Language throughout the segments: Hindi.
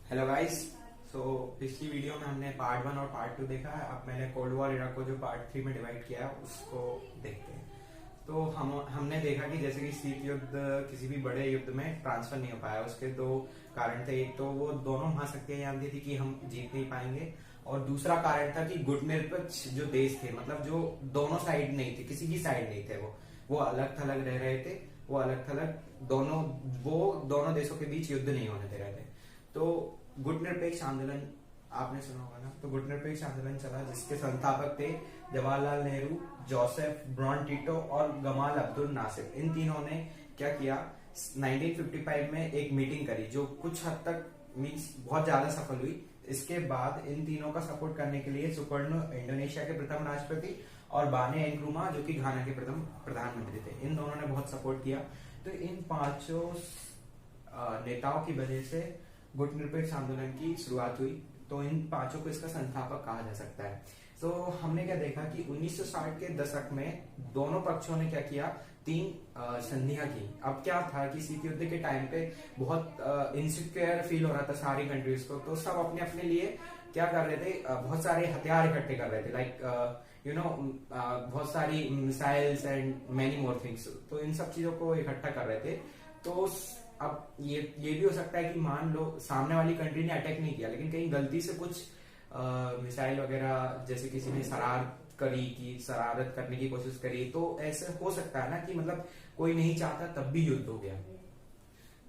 Hello guys. सो पिछली वीडियो में हमने पार्ट 1 और पार्ट 2 देखा है। अब मैंने कोल्ड वॉर एरा को जो पार्ट 3 में डिवाइड किया है उसको देखते हैं। तो हमने देखा कि जैसे कि शीत युद्ध किसी भी बड़े युद्ध में ट्रांसफर नहीं हो पाया। उसके दो कारण थे। एक तो वो दोनों महाशक्तियां जानती थी कि हम जीत नहीं पाएंगे, और दूसरा कारण था कि गुटनिरपेक्ष जो देश थे, मतलब जो दोनों साइड नहीं थे, किसी की साइड नहीं थे, वो अलग थलग रह रहे थे। वो अलग थलग दोनों देशों के बीच युद्ध नहीं होने दे रहे थे। तो गुटनिरपेक्ष आंदोलन आपने सुना होगा ना। तो गुटनिरपेक्ष आंदोलन चला जिसके संस्थापक थे Jawaharlal Nehru, Joseph Broz Tito और गमाल अब्दुल नासिर। इन तीनों ने क्या किया, 1955 में एक मीटिंग करी जो कुछ हद तक मीन्स बहुत ज्यादा सफल हुई। इसके बाद इन तीनों का सपोर्ट करने के लिए सुकर्णो इंडोनेशिया के प्रथम राष्ट्रपति और बाने एनक्रुमा जो कि घाना के प्रथम प्रधानमंत्री थे, इन दोनों ने बहुत सपोर्ट किया। तो इन पांचों नेताओं की वजह से गुटनिरपेक्ष आंदोलन की शुरुआत हुई। तो इन पांचों को इसका संस्थापक कहा जा सकता है। तो हमने क्या देखा कि 1960 के दशक में दोनों पक्षों ने क्या किया, तीन संधियां की। अब क्या था कि शीत युद्ध के टाइम पे बहुत इनसिक्योर फील हो रहा था सारी कंट्रीज को। तो सब अपने अपने लिए क्या कर रहे थे, बहुत सारे हथियार इकट्ठे कर रहे थे, लाइक बहुत सारी missiles and many more things. तो इन सब चीजों को इकट्ठा कर रहे थे। तो अब ये भी हो सकता है कि मान लो सामने वाली कंट्री ने अटैक नहीं किया, लेकिन कहीं गलती से कुछ मिसाइल वगैरह जैसे किसी ने शरारत करने की कोशिश करी, तो ऐसा हो सकता है ना कि मतलब कोई नहीं चाहता तब भी युद्ध हो गया।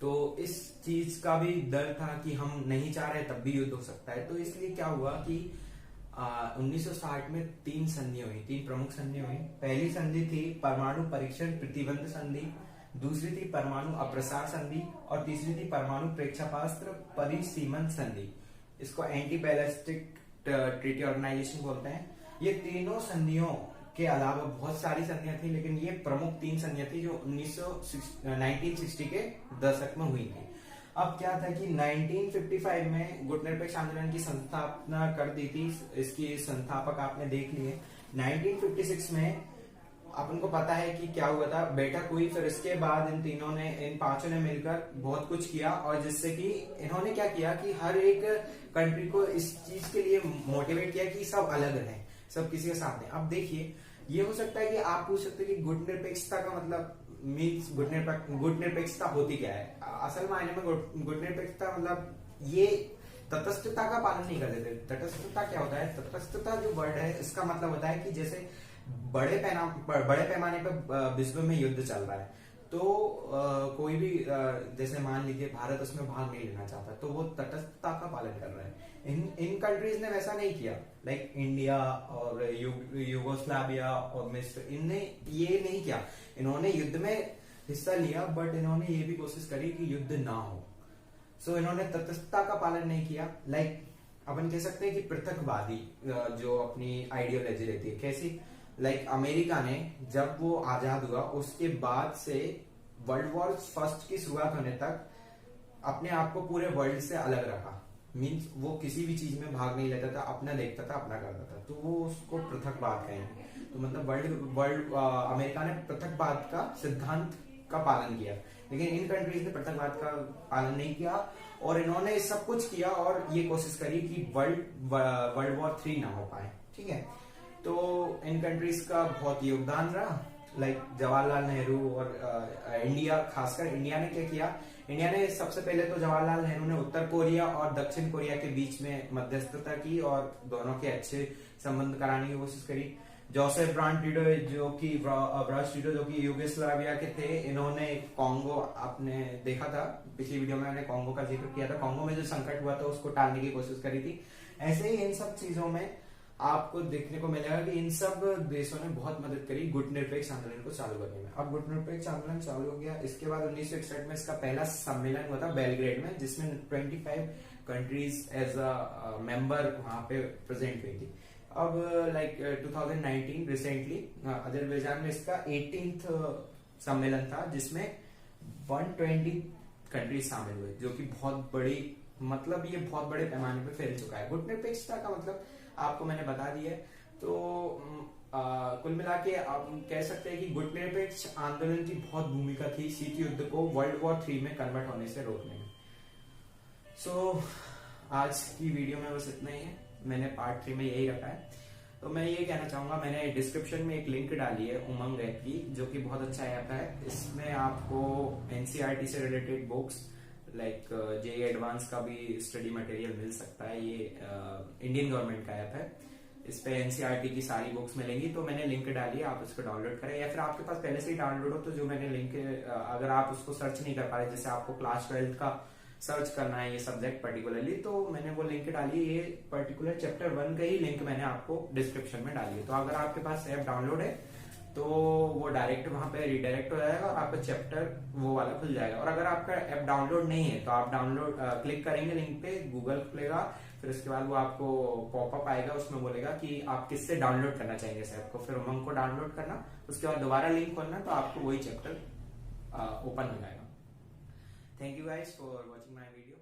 तो इस चीज का भी डर था कि हम नहीं चाह रहे तब भी युद्ध हो सकता है। तो इसलिए क्या हुआ कि 1960 में तीन संधियां हुई, तीन प्रमुख संधियां हुई। पहली संधि थी परमाणु परीक्षण प्रतिबंध संधि, दूसरी थी परमाणु अप्रसार संधि और तीसरी थी परमाणु प्रेक्षापास्त्र परिसीमन संधि। इसको एंटी बैलिस्टिक ट्रीटी ऑर्गेनाइजेशन बोलते हैं। ये तीनों संधियों के अलावा बहुत सारी संधियां थी, लेकिन ये प्रमुख तीन संधियां थी जो 1960 के दशक में हुई थी। अब क्या था कि 1955 में गुटनिरपेक्ष आंदोलन की स्थापना कर दी थी। इसकी संस्थापक आपने देख लिए। 1956 में अपन को पता है कि क्या हुआ था, बैठक हुई। फिर इसके बाद इन पांचों ने मिलकर बहुत कुछ किया, और जिससे कि इन्होंने क्या किया कि हर एक कंट्री को इस चीज के लिए मोटिवेट किया कि सब अलग रहें, सब किसी के सामने। अब देखिए, ये हो सकता है कि आप पूछ सकते हैं कि गुटनिरपेक्षता का मतलब मीन्स गुटनिरपेक्षता होती क्या है। असल मायने में गुटनिरपेक्षता मतलब ये तटस्थता का पालन नहीं करते थे। तटस्थता क्या होता है, तटस्थता जो वर्ड है इसका मतलब होता है कि जैसे बड़े पैमाने पर विश्व में युद्ध चल रहा है, तो कोई भी जैसे मान लीजिए भारत उसमें भाग नहीं लेना चाहता, तो वो तटस्थता का पालन कर रहा है। इन कंट्रीज ने वैसा नहीं किया, लाइक इंडिया और यूगोस्लाविया और मिस्र, इनने ये नहीं किया। इन्होंने युद्ध में हिस्सा लिया, बट इन्होंने ये भी कोशिश करी कि युद्ध ना हो। सो इन्होंने तटस्थता का पालन नहीं किया। लाइक अपन कह सकते हैं कि पृथकवादी जो अपनी आइडियोलॉजी रहती है, कैसी, लाइक अमेरिका ने जब वो आजाद हुआ उसके बाद से वर्ल्ड वॉर फर्स्ट की शुरुआत होने तक अपने आप को पूरे वर्ल्ड से अलग रखा। मीन्स वो किसी भी चीज में भाग नहीं लेता था, अपना देखता था, अपना करता था। तो वो उसको पृथकवाद कहेंगे। तो मतलब अमेरिका ने पृथकवाद का सिद्धांत का पालन किया, लेकिन इन कंट्रीज ने पृथकवाद का पालन नहीं किया, और इन्होंने सब कुछ किया और ये कोशिश करी कि वर्ल्ड वॉर 3 ना हो पाए। ठीक है, तो इन कंट्रीज का बहुत योगदान रहा। लाइक जवाहरलाल नेहरू और इंडिया, खासकर इंडिया ने क्या किया, इंडिया ने सबसे पहले तो जवाहरलाल नेहरू ने उत्तर कोरिया और दक्षिण कोरिया के बीच में मध्यस्थता की और दोनों के अच्छे संबंध कराने की कोशिश करी। जोसेफ ब्रॉन टिटो जो कि यूगोस्लाविया के थे, इन्होंने कॉन्गो, आपने देखा था पिछली वीडियो में मैंने कॉन्गो का जिक्र किया था, कॉन्गो में जो संकट हुआ था उसको टालने की कोशिश करी थी। ऐसे ही इन सब चीजों में आपको देखने को मिलेगा कि इन सब देशों ने बहुत मदद करी गुटनिरपेक्ष आंदोलन को चालू करने में। अब गुटनिरपेक्ष आंदोलन चालू हो गया। इसके बाद 1961 में इसका पहला सम्मेलन हुआ था बेलग्रेड में, जिसमें 25 कंट्रीज एज अ मेंबर वहां पे प्रेजेंट हुई थी। अब लाइक 2019 रिसेंटली अजरबैजान में इसका 18th सम्मेलन था, जिसमें 120 कंट्रीज शामिल हुए, जो कि बहुत बड़ी, मतलब ये बहुत बड़े पैमाने पे फैल चुका है। गुटनिरपेक्षता का मतलब आपको मैंने बता दिया है। तो कुल मिला के आप कह सकते हैं कि गुटनिरपेक्ष आंदोलन की बहुत भूमिका थी शीत युद्ध को वर्ल्ड वॉर 3 में कन्वर्ट होने से रोकने में। सो आज की वीडियो में बस इतना ही है, मैंने पार्ट 3 में यही रखा है। तो मैं ये कहना चाहूंगा, मैंने डिस्क्रिप्शन में एक लिंक डाली है उमंग ऐप की, जो कि बहुत अच्छा ऐप है। इसमें आपको एनसीईआरटी से related books like JEE advance का भी स्टडी मटेरियल मिल सकता है। ये इंडियन गवर्नमेंट का ऐप है, इस पे एनसीईआरटी की सारी बुक्स मिलेंगी। तो मैंने लिंक डाली है, आप उसको डाउनलोड करें, या फिर आपके पास पहले से ही डाउनलोड हो तो जो मैंने लिंक, अगर आप उसको सर्च नहीं कर पा रहे, जैसे आपको क्लास 12 का सर्च करना है ये सब्जेक्ट पर्टिकुलरली, तो मैंने वो लिंक डाली है। ये पर्टिकुलर चैप्टर 1 का ही लिंक मैंने आपको डिस्क्रिप्शन में डाली है। तो अगर आपके पास ऐप डाउनलोड है तो वो डायरेक्ट वहां पे रिडायरेक्ट हो जाएगा और आपका चैप्टर वो वाला खुल जाएगा। और अगर आपका ऐप डाउनलोड नहीं है तो आप डाउनलोड क्लिक करेंगे लिंक पे, गूगल खुलेगा, फिर उसके बाद वो आपको पॉपअप आएगा, उसमें बोलेगा कि आप किससे डाउनलोड करना चाहेंगे इस ऐप को, फिर उमंग को डाउनलोड करना, उसके बाद दोबारा लिंक खोलना तो आपको वही चैप्टर ओपन हो जाएगा। Thank you guys for watching my video.